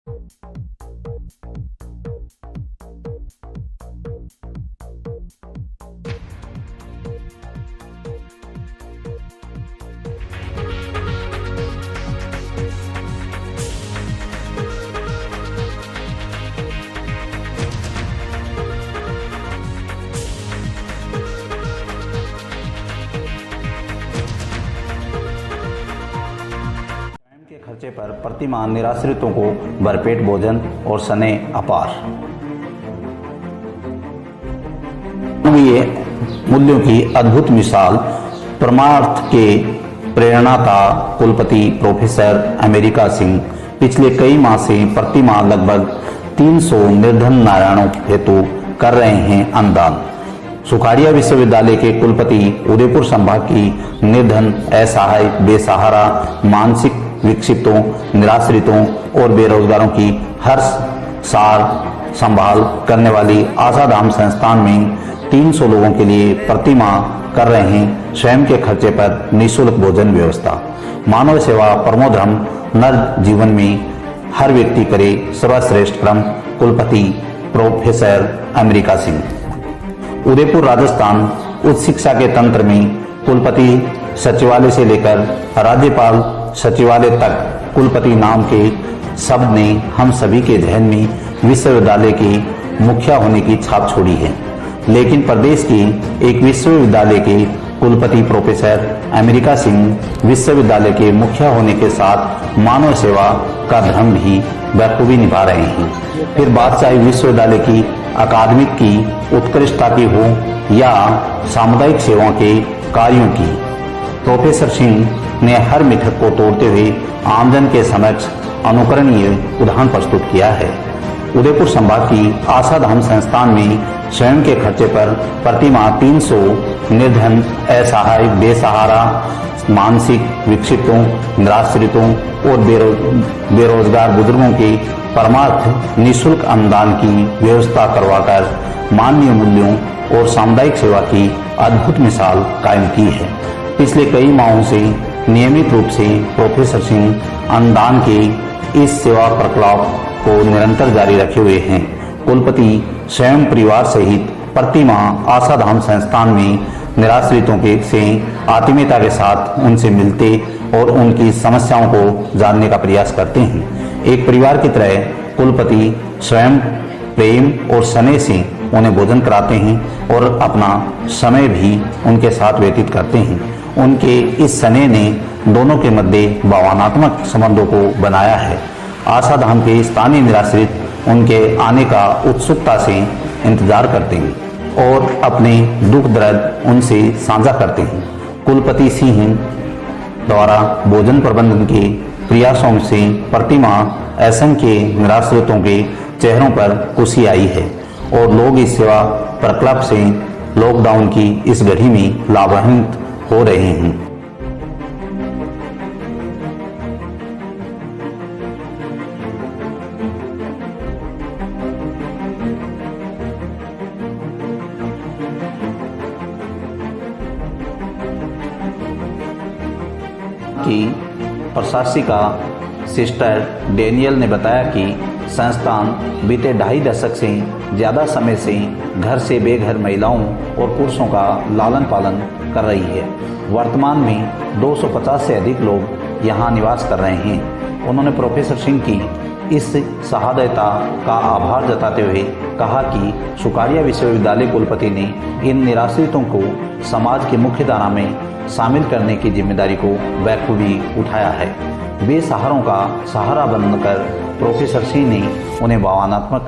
के खर्चे पर प्रतिमाह निराश्रितों को भरपेट भोजन और स्नेह अपार। मानवीय मूल्यों की अद्भुत मिसाल परमार्थ के प्रेरणाता कुलपति प्रोफेसर अमेरिका सिंह पिछले कई माह से प्रतिमाह लगभग 300 निर्धन नारायणों हेतु कर रहे हैं अन्नदान। सुखाड़िया विश्वविद्यालय के कुलपति उदयपुर संभाग की निर्धन, असहाय, बेसहारा, मानसिक विक्षिप्तों, निराश्रितों और बेरोजगारों की हर साल संभाल करने वाली आशाधाम संस्थान में 300 लोगों के लिए प्रतिमाह कर रहे हैं स्वयं के खर्चे पर निःशुल्क भोजन व्यवस्था। मानव सेवा परमो धर्म, नर जीवन में हर व्यक्ति करे सर्वश्रेष्ठ क्रम। कुलपति प्रोफेसर अमेरिका सिंह। उदयपुर राजस्थान उच्च शिक्षा के तंत्र में कुलपति सचिवालय से लेकर राज्यपाल सचिवालय तक कुलपति नाम के शब्द ने हम सभी के जहन में विश्वविद्यालय के मुखिया होने की छाप छोड़ी है। लेकिन प्रदेश के एक विश्वविद्यालय के कुलपति प्रोफेसर अमेरिका सिंह विश्वविद्यालय के मुखिया होने के साथ मानव सेवा का धर्म भी बखूबी निभा रहे हैं। फिर बात चाहे विश्वविद्यालय की अकादमिक की उत्कृष्टता की हो या सामुदायिक सेवाओं के कार्यों की, प्रोफेसर सिंह ने हर मिथक को तोड़ते हुए आमजन के समक्ष अनुकरणीय उदाहरण प्रस्तुत किया है। उदयपुर संभाग की आशाधाम संस्थान में स्वयं के खर्चे पर प्रतिमाह 300 निर्धन, असहाय, बेसहारा, मानसिक विक्षिप्तों, निराश्रितों और बेरोजगार बुजुर्गों के परमार्थ निःशुल्क अन्नदान की व्यवस्था करवाकर मानवीय मूल्यों और सामुदायिक सेवा की अद्भुत मिसाल कायम की है। पिछले कई माहों से नियमित रूप से प्रोफेसर सिंह अन्नदान के इस सेवा प्रकल्प को निरंतर जारी रखे हुए हैं। कुलपति स्वयं परिवार सहित प्रतिमाह आशाधाम संस्थान में निराश्रितों से आत्मीयता के साथ उनसे मिलते और उनकी समस्याओं को जानने का प्रयास करते हैं। एक परिवार की तरह कुलपति स्वयं प्रेम और स्नेह से उन्हें भोजन कराते हैं और अपना समय भी उनके साथ व्यतीत करते हैं। उनके इस स्नेह ने दोनों के मध्य भावनात्मक संबंधों को बनाया है। आशाधाम के स्थानीय निराश्रित उनके आने का उत्सुकता से इंतजार करते हैं और अपने दुख दर्द उनसे साझा करते हैं। कुलपति सिंह द्वारा भोजन प्रबंधन के प्रयासों से प्रतिमाह असंख्य निराश्रितों के चेहरों पर खुशी आई है और लोग इस सेवा प्रकल्प से लॉकडाउन की इस घड़ी में लाभान्वित हो रहे हैं। की प्रशासिका सिस्टर डेनियल ने बताया कि संस्थान बीते 2.5 दशक से ज़्यादा समय से घर से बेघर महिलाओं और पुरुषों का लालन पालन कर रही है। वर्तमान में 250 से अधिक लोग यहाँ निवास कर रहे हैं। उन्होंने प्रोफेसर सिंह की इस सहायता का आभार जताते हुए कहा कि सुखाड़िया विश्वविद्यालय कुलपति ने इन निराश्रितों को समाज की मुख्य धारा में शामिल करने की जिम्मेदारी को बखूबी उठाया है। बेसहारों का सहारा बनकर प्रोफेसर सिंह ने उन्हें भावनात्मक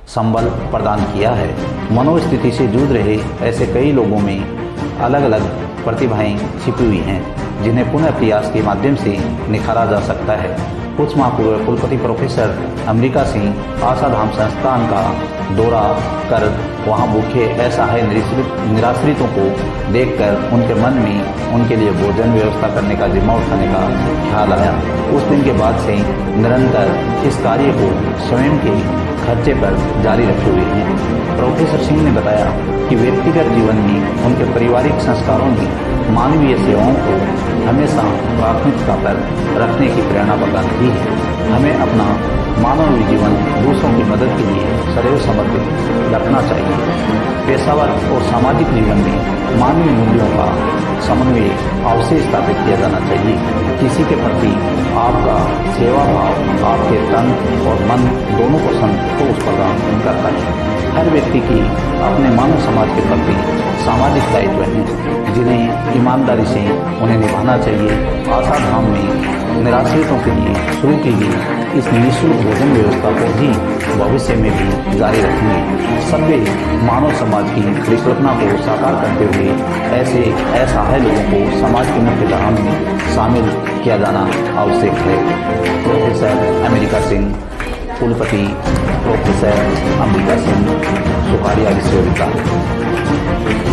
संबल प्रदान किया है। मनोस्थिति से जूझ रहे ऐसे कई लोगों में अलग अलग प्रतिभाएं छिपी हुई हैं, जिन्हें पुनः प्रयास के माध्यम से निखारा जा सकता है। कुछ माह पूर्व कुलपति प्रोफेसर अमेरिका सिंह आशाधाम संस्थान का दौरा कर वहां भूखे असहाय निराश्रितों को देखकर उनके मन में उनके लिए भोजन व्यवस्था करने का जिम्मा उठाने का ख्याल आया। उस दिन के बाद से निरंतर इस कार्य को स्वयं के खर्चे पर जारी रखे हुए हैं। प्रोफेसर सिंह ने बताया कि व्यक्तिगत जीवन में उनके पारिवारिक संस्कारों ने मानवीय सेवाओं को हमेशा प्राथमिकता पर रखने की प्रेरणा प्रदान की है। हमें अपना मानवीय जीवन दूसरों की मदद के लिए सदैव समर्पित रखना चाहिए। पेशेवर और सामाजिक जीवन में मानवीय मूल्यों का समन्वय अवश्य स्थापित किया जाना चाहिए। किसी के प्रति आपका सेवा भाव आपके तन और मन दोनों को संतोष प्रदान करता है। हर व्यक्ति की अपने मानव समाज के प्रति सामाजिक दायित्व हैं, जिन्हें ईमानदारी से उन्हें निभाना चाहिए। आशा धाम में निराश्रितों के लिए शुरू की गई इस निःशुल्क भोजन व्यवस्था को भी भविष्य में भी जारी रखेंगे। सभ्य मानव समाज की परिकल्पना को साकार करते हुए ऐसे असहाय लोगों को समाज की मुख्य धारा में शामिल किया जाना आवश्यक है। प्रोफेसर अमेरिका सिंह, कुलपति प्रोफेसर अम्बिका सिंह, सुखाड़िया विश्वविद्यालय।